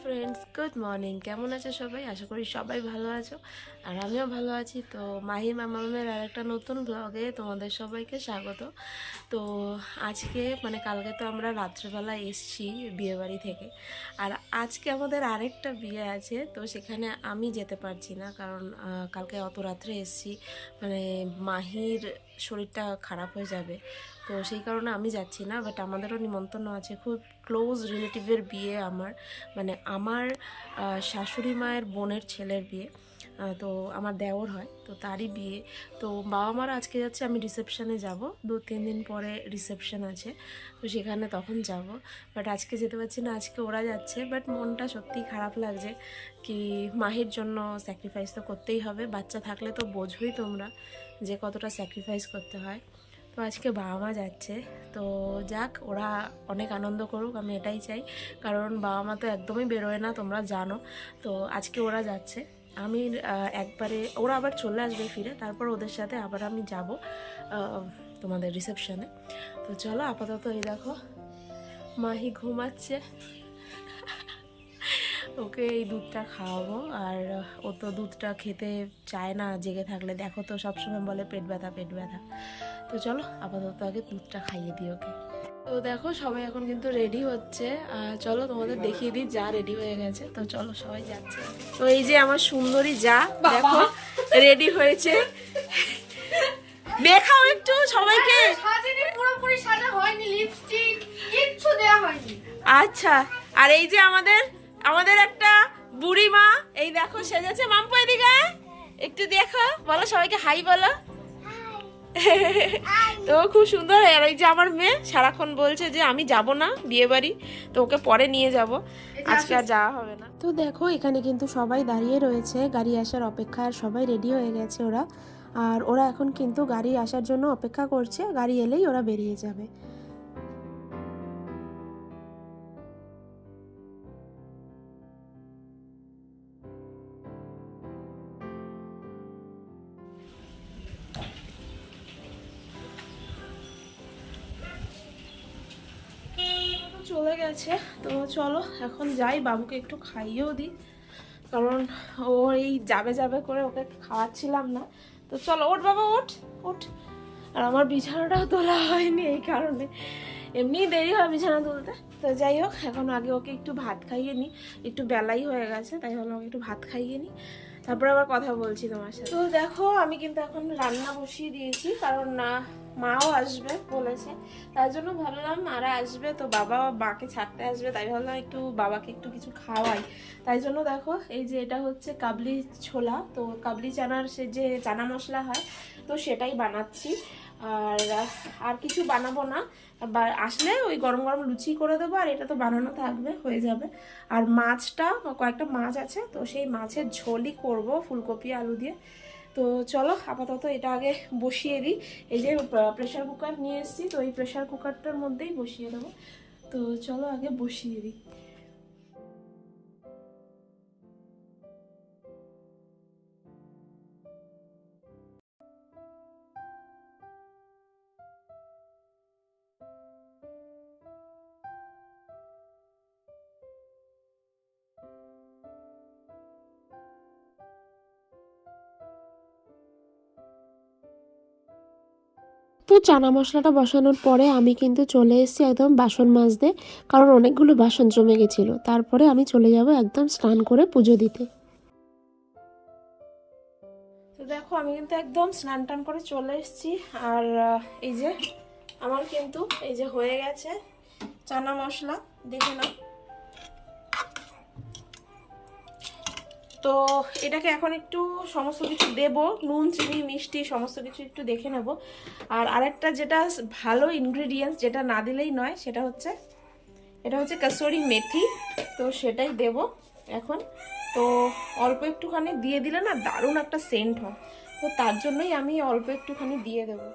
Friends, good morning. কেমন আছো সবাই? আশা করি সবাই ভালো আছো, আর আমিও ভালো আছি। তো মাহি মামামের আর একটা নতুন ব্লগে তোমাদের সবাইকে স্বাগত। তো আজকে কালকে তো আমরা রাত্রেবেলা এসছি বিয়েবাড়ি থেকে, আর আজকে আমাদের আরেকটা বিয়ে আছে। তো সেখানে আমি যেতে পারছি না, কারণ কালকে অত রাত্রে এসছি, মাহির শরীরটা খারাপ হয়ে যাবে। তো সেই কারণে আমি যাচ্ছি না, বাট আমাদেরও নিমন্ত্রণ আছে। খুব ক্লোজ রিলেটিভের বিয়ে আমার শাশুড়ি মায়ের বোনের ছেলের বিয়ে। তো আমার দেওর হয়, তো তারই বিয়ে। তো বাবা মারা আজকে যাচ্ছে, আমি রিসেপশানে যাব, 2-3 দিন পরে রিসেপশান আছে, তো সেখানে তখন যাব। বাট আজকে যেতে পারছি না, আজকে ওরা যাচ্ছে। বাট মনটা সত্যিই খারাপ লাগছে, কি মাহির জন্য স্যাক্রিফাইস তো করতেই হবে। বাচ্চা থাকলে তো বোঝোই তোমরা যে কতটা স্যাক্রিফাইস করতে হয়। তো আজকে বাবা মা যাচ্ছে, তো যাক, ওরা অনেক আনন্দ করুক, আমি এটাই চাই। কারণ বাবা মা তো একদমই বেরোয় না, তোমরা জানো। তো আজকে ওরা যাচ্ছে, আমি একবারে ওরা আবার চলে আসবে ফিরে, তারপর ওদের সাথে আবার আমি যাব তোমাদের রিসেপশনে। তো চলো, আপাতত এই দেখো মাহি ঘুমাচ্ছে, ওকে এই দুধটা খাওয়াবো। আর ও তো দুধটা খেতে চায় না জেগে থাকলে, দেখো তো সবসময় বলে পেট ব্যথা পেট ব্যথা। তো চলো আপাতত আগে দুধটা খাইয়ে দিই ওকে। তো দেখো সবাই এখন কিন্তু রেডি হচ্ছে, চলো তোমাদের দেখিয়ে দিই যা রেডি হয়ে গেছে। তো চলো সবাই যাচ্ছে। তো এই যে আমার সুন্দরী যা, দেখো রেডি হয়েছে, দেখাও একটু সবাইকে। পুরোপুরি সাজা হয়নি, লিপস্টিক কিচ্ছু দেয়া হয়নি। আচ্ছা, আর এই যে আমাদের আমাদের একটা বুড়ি মা, এই দেখো সেজেছে। মাম্পু এদিকে আয়, একটু দেখো, বলো সবাইকে হাই বলো। তো খুব সুন্দর। আর ওই যে আমার মেয়ে সারাক্ষণ বলছে যে আমি যাব না বিয়ে বাড়ি, তো ওকে পরে নিয়ে যাব, আজকে আর যাওয়া হবে না। তো দেখো এখানে কিন্তু সবাই দাঁড়িয়ে রয়েছে গাড়ি আসার অপেক্ষায়, সবাই রেডি হয়ে গেছে ওরা। আর ওরা এখন কিন্তু গাড়ি আসার জন্য অপেক্ষা করছে, গাড়ি এলেই ওরা বেরিয়ে যাবে। চলে গেছে, তো চলো এখন যাই, বাবুকে একটু খাইয়েও দিই, কারণ ও এই যাবে যাবে করে ওকে খাওয়াচ্ছিলাম না। তো চলো, ওঠ বাবা, ওঠ ওঠ। আর আমার বিছানাটাও তোলা হয়নি এই কারণে, এমনি দেরি হয় বিছানা তুলতে। তো যাই হোক, এখন আগে ওকে একটু ভাত খাইয়ে নিই, একটু বেলাই হয়ে গেছে, তাই ভাবলাম ওকে একটু ভাত খাইয়ে নিই, তারপরে আবার কথা বলছি তোমার সাথে। তো দেখো আমি কিন্তু এখন রান্না বসিয়ে দিয়েছি, কারণ মাও আসবে বলেছে, তার জন্য ভাবলাম মারা আসবে, তো বাবা মাকে ছাড়তে আসবে, তাই ভাবলাম একটু বাবাকে একটু কিছু খাওয়াই। তাই জন্য দেখো এই যে এটা হচ্ছে কাবলি ছোলা, তো কাবলি চানার সে যে চানা মশলা হয়, তো সেটাই বানাচ্ছি। আর আর কিছু বানাবো না, বা আসলে ওই গরম গরম লুচি করে দেবো, আর এটা তো বানানো থাকবে, হয়ে যাবে। আর মাছটা, কয়েকটা মাছ আছে, তো সেই মাছের ঝোলই করব ফুলকপি আলু দিয়ে। তো চলো আপাতত এটা আগে বসিয়ে দিই। এই যে প্রেশার কুকার নিয়ে এসেছি, তো এই প্রেশার কুকারটার মধ্যেই বসিয়ে দেবো। তো চলো আগে বসিয়ে দিই। তো চানা মশলাটা বসানোর পরে আমি কিন্তু চলে এসেছি একদম বাসন মাজতে, কারণ অনেকগুলো বাসন জমে গেছিলো। তারপরে আমি চলে যাব একদম স্নান করে পুজো দিতে। তো দেখো আমি কিন্তু একদম স্নান টান করে চলে এসেছি, আর এই যে আমার কিন্তু এই যে হয়ে গেছে চানা মশলা, দেখে নাও। তো এটাকে এখন একটু সমস্ত কিছু দেব, নুন চিনি মিষ্টি সমস্ত কিছু একটু দেখে নেব। আর আরেকটা যেটা ভালো ইনগ্রেডিয়েন্টস, যেটা না দিলেই নয়, সেটা হচ্ছে এটা হচ্ছে কাসুরি মেথি, তো সেটাই দেব এখন। তো অল্প একটুখানি দিয়ে দিলে না দারুণ একটা সেন্ট হয়, তো তার জন্যই আমি অল্প একটুখানি দিয়ে দেবো।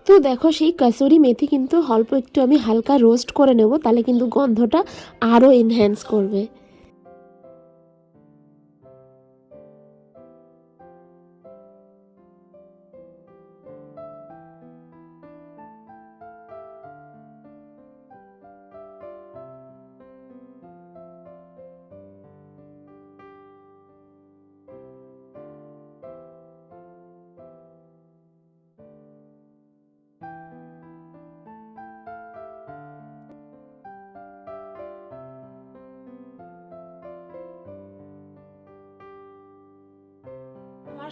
তো দেখো সেই কাসুরি মেথি কিন্তু অল্প একটু আমি হালকা রোস্ট করে নেব, তাহলে কিন্তু গন্ধটা আরও এনহ্যান্স করবে।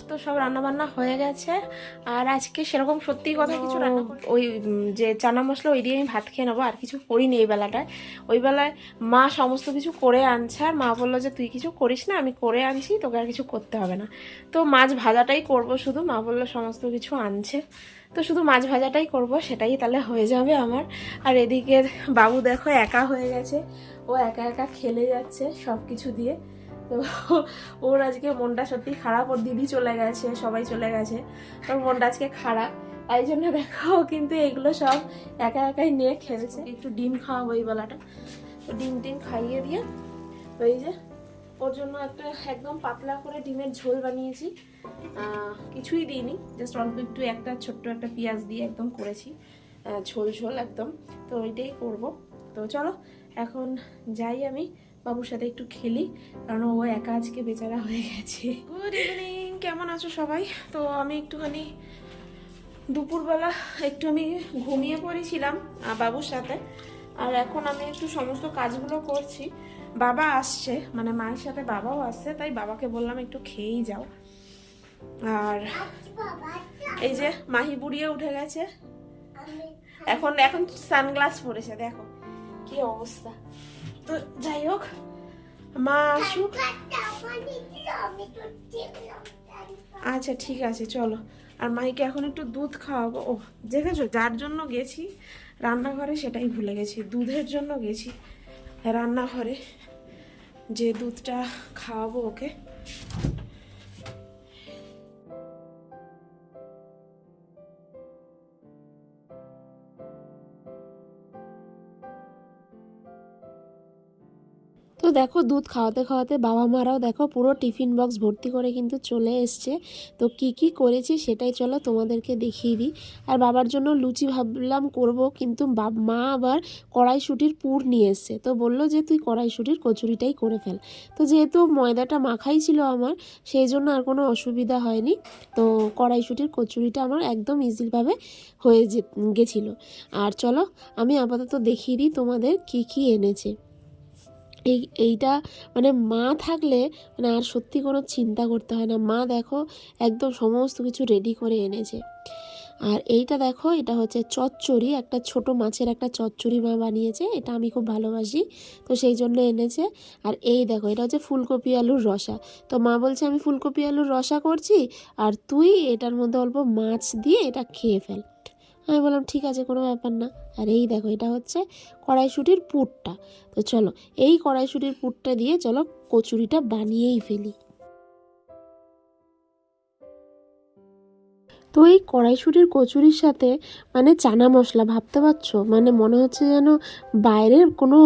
আমার তো সব রান্নাবান্না হয়ে গেছে। আর আজকে সেরকম সত্যি কথা কিছু রান্না করি ওই যে চানা মশলা ওই দিয়ে আমি ভাত খেয়ে নেবো, আর কিছু করিনি এই বেলাটায়। ওই বেলায় মা সমস্ত কিছু করে আনছে, আর মা বললো যে তুই কিছু করিস না, আমি করে আনছি, তোকে আর কিছু করতে হবে না। তো মাছ ভাজাটাই করব শুধু, মা বললো সমস্ত কিছু আনছে, তো শুধু মাছ ভাজাটাই করব, সেটাই তাহলে হয়ে যাবে আমার। আর এদিকে বাবু দেখো একা হয়ে গেছে, ও একা একা খেলে যাচ্ছে সব কিছু দিয়ে। তো ওর আজকে মনটা সত্যি খারাপ, ওর দিদি চলে গেছে, সবাই চলে গেছে, ওর মনটা আজকে খারাপ। তাই জন্য দেখো কিন্তু এগুলো সব একা একাই নিয়ে খেলছে। একটু ডিম খাওয়াবো এই বেলাটা, তো ডিম টিম খাইয়ে দিয়ে ওই যে ওর জন্য একটা একদম পাতলা করে ডিমের ঝোল বানিয়েছি, কিছুই দিইনি, জাস্ট অল্প একটু একটা ছোট্ট একটা পেঁয়াজ দিয়ে একদম করেছি, ঝোল ঝোল একদম। তো ওইটাই করব। তো চলো এখন যাই, আমি বাবুর সাথে একটু খেলি, কারণ ও একা আজকে বেচারা হয়ে গেছে। গুড ইভিনিং, কেমন আছো সবাই? তো আমি একটুখানি দুপুরবেলা একটু আমি ঘুমিয়ে পড়েছিলাম বাবুর সাথে, আর এখন আমি একটু সমস্ত কাজগুলো করছি। বাবা আসছে, মানে মায়ের সাথে বাবাও আসছে, তাই বাবাকে বললাম একটু খেয়েই যাও। আর এই যে মাহি বুড়িয়ে উঠে গেছে, এখন এখন সানগ্লাস পরেছে, দেখো কি অবস্থা। তো যাই হোক, মা আসুক। আচ্ছা ঠিক আছে চলো। আর মাইকে এখন একটু দুধ খাওয়াবো। ও দেখেছো, যার জন্য গেছি রান্নাঘরে সেটাই ভুলে গেছি, দুধের জন্য গেছি রান্নাঘরে, যে দুধটা খাওয়াবো ওকে। তো দেখো দুধ খাওয়াতে খাওয়াতে বাবা মারাও দেখো পুরো টিফিন বক্স ভর্তি করে কিন্তু চলে এসছে। তো কি কি করেছি সেটাই চলো তোমাদেরকে দেখিয়ে দিই। আর বাবার জন্য লুচি ভাবলাম করব, কিন্তু মা আবার কড়াইশুঁটির পুর নিয়ে এসছে, তো বললো যে তুই কড়াইশুঁটির কচুরিটাই করে ফেল। তো যেহেতু ময়দাটা মাখাই ছিল আমার, সেই জন্য আর কোনো অসুবিধা হয়নি। তো কড়াইশুঁটির কচুরিটা আমার একদম ইজিভাবে হয়ে গেছিলো। আর চলো আমি আপাতত দেখিয়ে দিই তোমাদের কি কি এনেছে। এইটা মানে মা থাকলে মানে আর সত্যি কোনো চিন্তা করতে হয় না। মা দেখো একদম সমস্ত কিছু রেডি করে এনেছে। আর এইটা দেখো, এটা হচ্ছে চচ্চড়ি, একটা ছোট মাছের একটা চচ্চড়ি মা বানিয়েছে, এটা আমি খুব ভালোবাসি, তো সেই জন্য এনেছে। আর এই দেখো, এটা হচ্ছে ফুলকপি আলুর রসা। তো মা বলছে আমি ফুলকপি আলুর রসা করছি, আর তুই এটার মধ্যে অল্প মাছ দিয়ে এটা খেয়ে ফেল। আমি বললাম ঠিক আছে, কোনো ব্যাপার না। আর এই দেখো, এটা হচ্ছে কড়াইশুঁটির পুরটা। তো চলো এই কড়াইশুঁটির পুরটা দিয়ে চলো কচুরিটা বানিয়েই ফেলি। তো এই কড়াইশুঁটির কচুরির সাথে মানে চানা মশলা, ভাবতে পারছো, মানে মনে হচ্ছে যেন বাইরের কোনো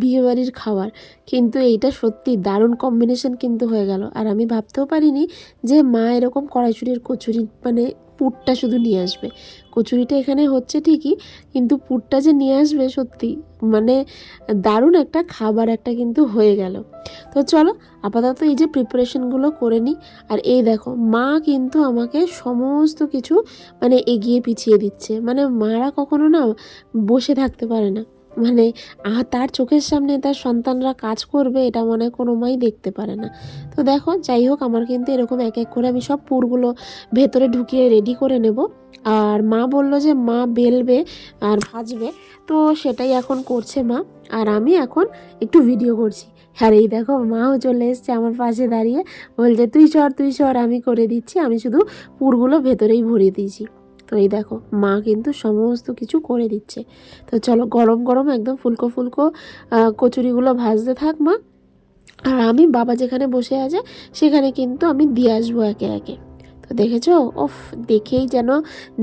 বিয়েবাড়ির খাবার, কিন্তু এইটা সত্যি দারুণ কম্বিনেশন কিন্তু হয়ে গেল। আর আমি ভাবতেও পারিনি যে মা এরকম কড়াইশুঁটির কচুরি মানে পুরটা শুধু নিয়ে আসবে। কচুরিটা এখানে হচ্ছে ঠিকই, কিন্তু পুরটা যে নিয়ে আসবে সত্যি মানে দারুণ একটা খাবার একটা কিন্তু হয়ে গেল। তো চলো আপাতত এই যে প্রিপারেশনগুলো করে নিই। আর এই দেখো, মা কিন্তু আমাকে সমস্ত কিছু মানে এগিয়ে পিছিয়ে দিচ্ছে, মানে মারা কখনো না বসে থাকতে পারে না, মানে তার চোখের সামনে তার সন্তানরা কাজ করবে এটা মনে হয় কোনো মাই দেখতে পারে না। তো দেখো যাই হোক, আমার কিন্তু এরকম এক এক করে আমি সব পুরগুলো ভেতরে ঢুকিয়ে রেডি করে নেব। আর মা বলল যে মা বেলবে আর ভাজবে, তো সেটাই এখন করছে মা, আর আমি এখন একটু ভিডিও করছি। আর এই দেখো মাও চলে এসছে আমার পাশে দাঁড়িয়ে, বলছে তুই সর আমি করে দিচ্ছি, আমি শুধু পুরগুলো ভেতরেই ভরিয়ে দিয়েছি। তো এই দেখো মা কিন্তু সমস্ত কিছু করে দিচ্ছে। তো চলো গরম গরম একদম ফুলকো ফুলকো কচুরিগুলো ভাজতে থাক মা, আর আমি বাবা যেখানে বসে আছে সেখানে কিন্তু আমি দিয়ে আসবো একে একে। তো দেখেছো, ওফ, দেখেই যেন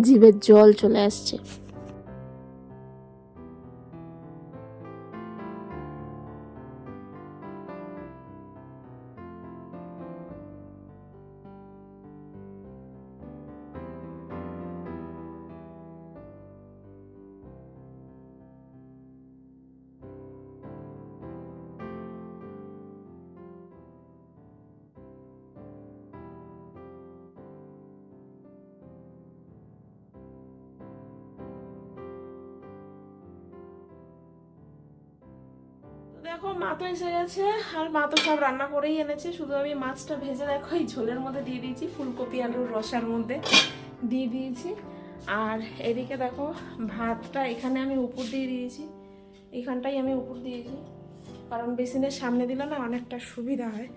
জিভের জল চলে আসছে। দেখো মা তো এসে গেছে, আর মা তো সব রান্না করেই এনেছে, শুধু আমি মাছটা ভেজে দেখো এই ঝোলের মধ্যে দিয়ে দিয়েছি, ফুলকপি আলুর রসার মধ্যে দিয়ে দিয়েছি। আর এদিকে দেখো ভাতটা এখানে আমি উপর দিয়ে দিয়েছি, এইখানটাই আমি উপর দিয়েছি, কারণ বেসিনের সামনে দিলে না অনেকটা সুবিধা হয়।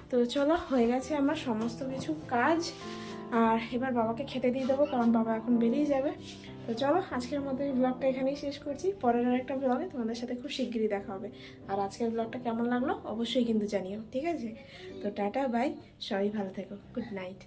তো চলো, হয়ে গেছে আমার সমস্ত কিছু কাজ, আর এবার বাবাকে খেতে দিয়ে দেবো, কারণ বাবা এখন বেরিয়ে যাবে। তো চলো, আজকের মতো এই ব্লগটা এখানেই শেষ করছি। পরের আরেকটা ব্লগে তোমাদের সাথে খুব শিগগিরই দেখা হবে। আর আজকের ব্লগটা কেমন লাগলো অবশ্যই কিন্তু জানিও, ঠিক আছে? তো টাটা, বাই, সবাই ভালো থেকো, গুড নাইট।